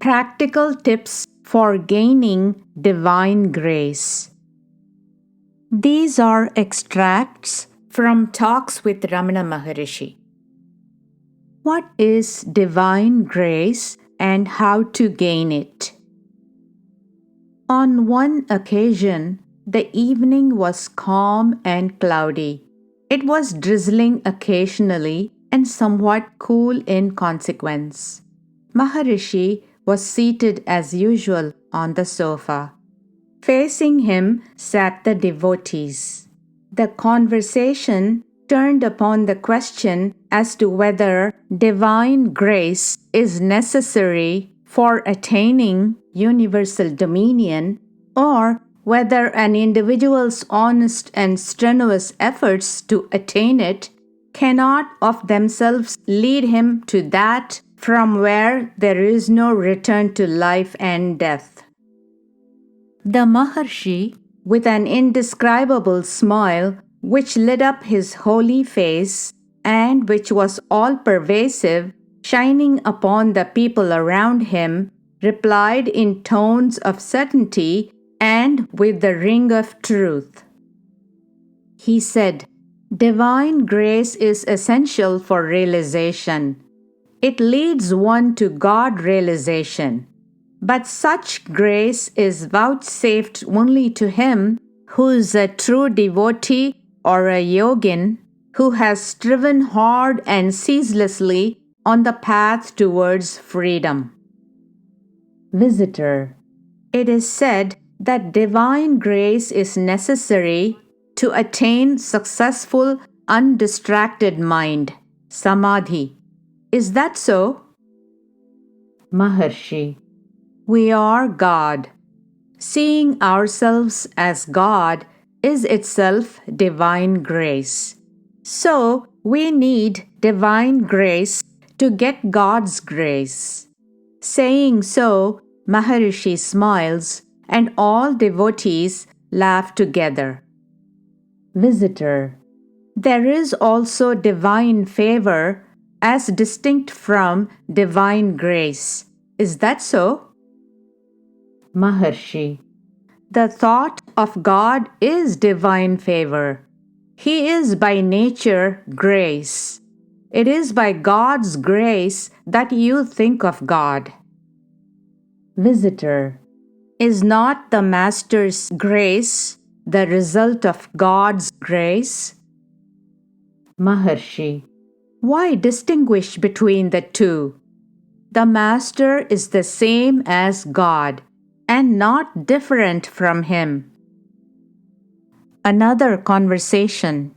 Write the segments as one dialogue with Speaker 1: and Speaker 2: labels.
Speaker 1: Practical tips for gaining divine grace. These are extracts from talks with Ramana Maharshi. What is divine grace and how to gain it? On one occasion, the evening was calm and cloudy. It was drizzling occasionally and somewhat cool in consequence. Maharishi was seated as usual on the sofa. Facing him sat the devotees. The conversation turned upon the question as to whether divine grace is necessary for attaining universal dominion, or whether an individual's honest and strenuous efforts to attain it cannot of themselves lead him to that from where there is no return to life and death. The Maharshi, with an indescribable smile which lit up his holy face and which was all-pervasive, shining upon the people around him, replied in tones of certainty and with the ring of truth. He said, "Divine grace is essential for realization. It leads one to God realization. But such grace is vouchsafed only to him who is a true devotee or a yogin who has striven hard and ceaselessly on the path towards freedom." Visitor, it is said that divine grace is necessary to attain successful, undistracted mind, samadhi. Is that so? Maharshi, we are God. Seeing ourselves as God is itself divine grace. So we need divine grace to get God's grace. Saying so, Maharishi smiles and all devotees laugh together. Visitor, there is also divine favor as distinct from divine grace. Is that so? Maharshi, the thought of God is divine favor. He is by nature grace. It is by God's grace that you think of God. Visitor, is not the Master's grace the result of God's grace? Maharshi, why distinguish between the two? The Master is the same as God and not different from him. Another conversation.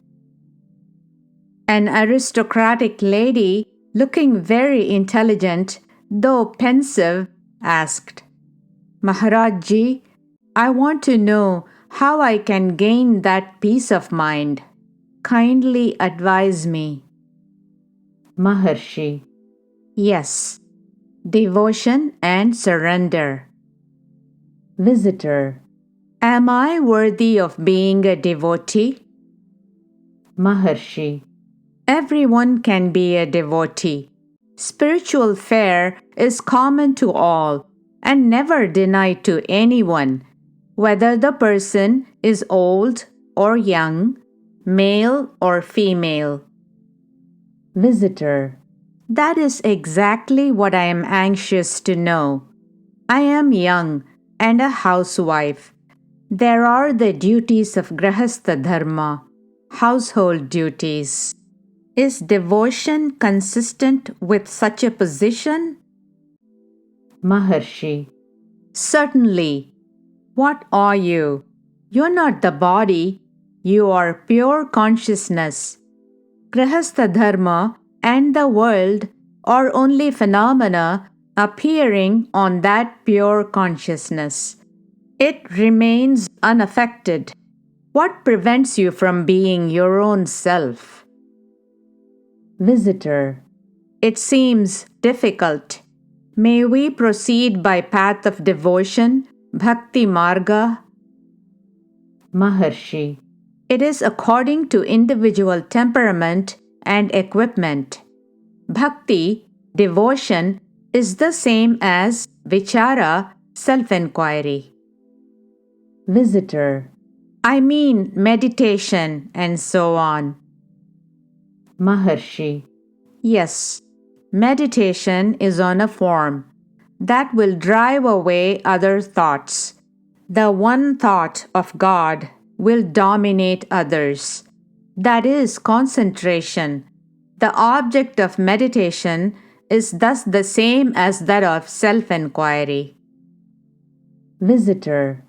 Speaker 1: An aristocratic lady, looking very intelligent, though pensive, asked, "Maharaj Ji, I want to know how I can gain that peace of mind. Kindly advise me." Maharshi, yes, devotion and surrender. Visitor, am I worthy of being a devotee? Maharshi, everyone can be a devotee. Spiritual fare is common to all and never denied to anyone, whether the person is old or young, male or female. Visitor, that is exactly what I am anxious to know. I am young and a housewife. There are the duties of Grahastha Dharma, household duties. Is devotion consistent with such a position? Maharshi, certainly. What are you? You're not the body. You are pure consciousness. Grahastha Dharma and the world are only phenomena appearing on that pure consciousness. It remains unaffected. What prevents you from being your own self? Visitor, it seems difficult. May we proceed by path of devotion, bhakti marga? Maharshi, it is according to individual temperament and equipment. Bhakti, devotion, is the same as Vichara, self-enquiry. Visitor: I mean meditation and so on. Maharshi: Yes, meditation is on a form that will drive away other thoughts. The one thought of God will dominate others. That is concentration. The object of meditation is thus the same as that of self-enquiry. Visitor: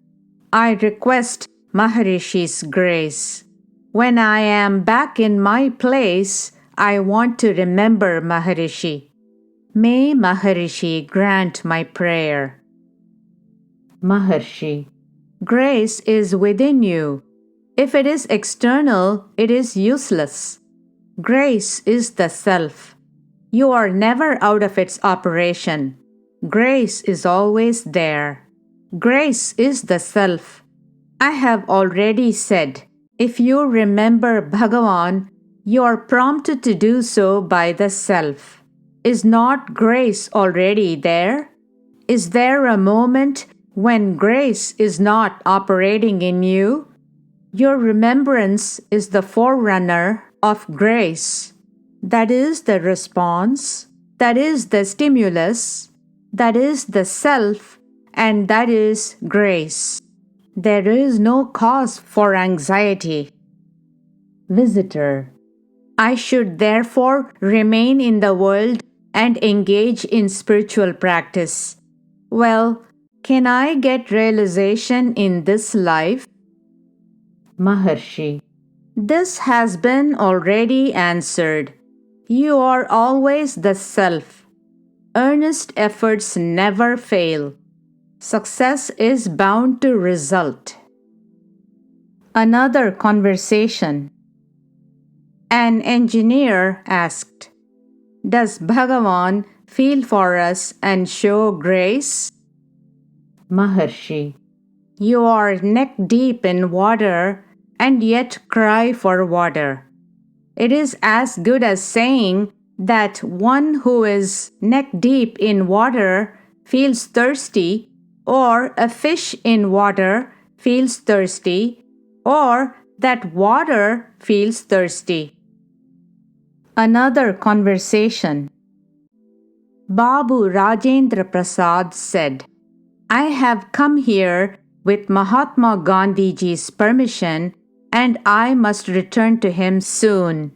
Speaker 1: I request Maharishi's grace. When I am back in my place, I want to remember Maharishi. May Maharishi grant my prayer. Maharshi: Grace is within you. If it is external, it is useless. Grace is the self. You are never out of its operation. Grace is always there. Grace is the self. I have already said, if you remember Bhagavan, you are prompted to do so by the self. Is not grace already there? Is there a moment when grace is not operating in you? Your remembrance is the forerunner of grace. That is the response, that is the stimulus, that is the self, and that is grace. There is no cause for anxiety. Visitor: I should therefore remain in the world and engage in spiritual practice. Well, can I get realization in this life? Maharshi: This has been already answered. You are always the self. Earnest efforts never fail. Success is bound to result. Another conversation. An engineer asked, Does Bhagavan feel for us and show grace? Maharshi: You are neck deep in water and yet cry for water. It is as good as saying that one who is neck deep in water feels thirsty, or a fish in water feels thirsty, or that water feels thirsty. Another conversation. Babu Rajendra Prasad said, I have come here with Mahatma Gandhiji's permission and I must return to him soon.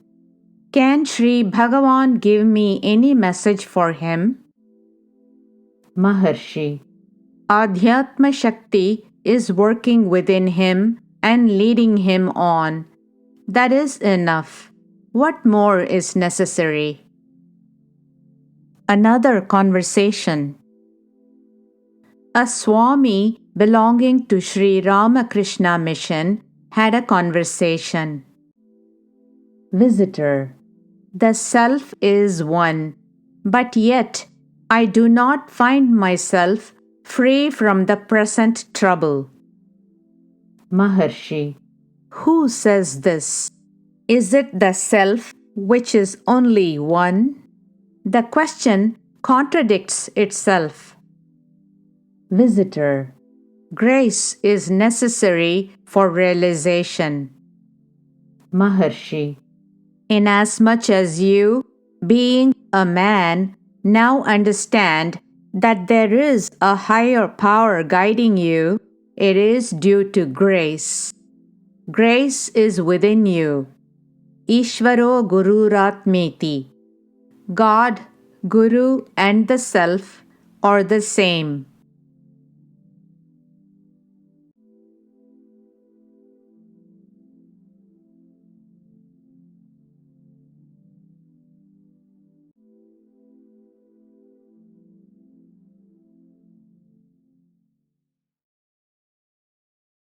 Speaker 1: Can Sri Bhagavan give me any message for him? Maharshi: Adhyatma Shakti is working within him and leading him on. That is enough. What more is necessary? Another conversation. A Swami belonging to Sri Ramakrishna Mission had a conversation. Visitor: The self is one, but yet I do not find myself free from the present trouble. Maharshi: Who says this? Is it the self which is only one? The question contradicts itself. Visitor: Grace is necessary for realization. Maharshi: Inasmuch as you, being a man, now understand that there is a higher power guiding you, it is due to grace. Grace is within you. Ishvaro Gururatmeti. God, Guru, and the Self are the same.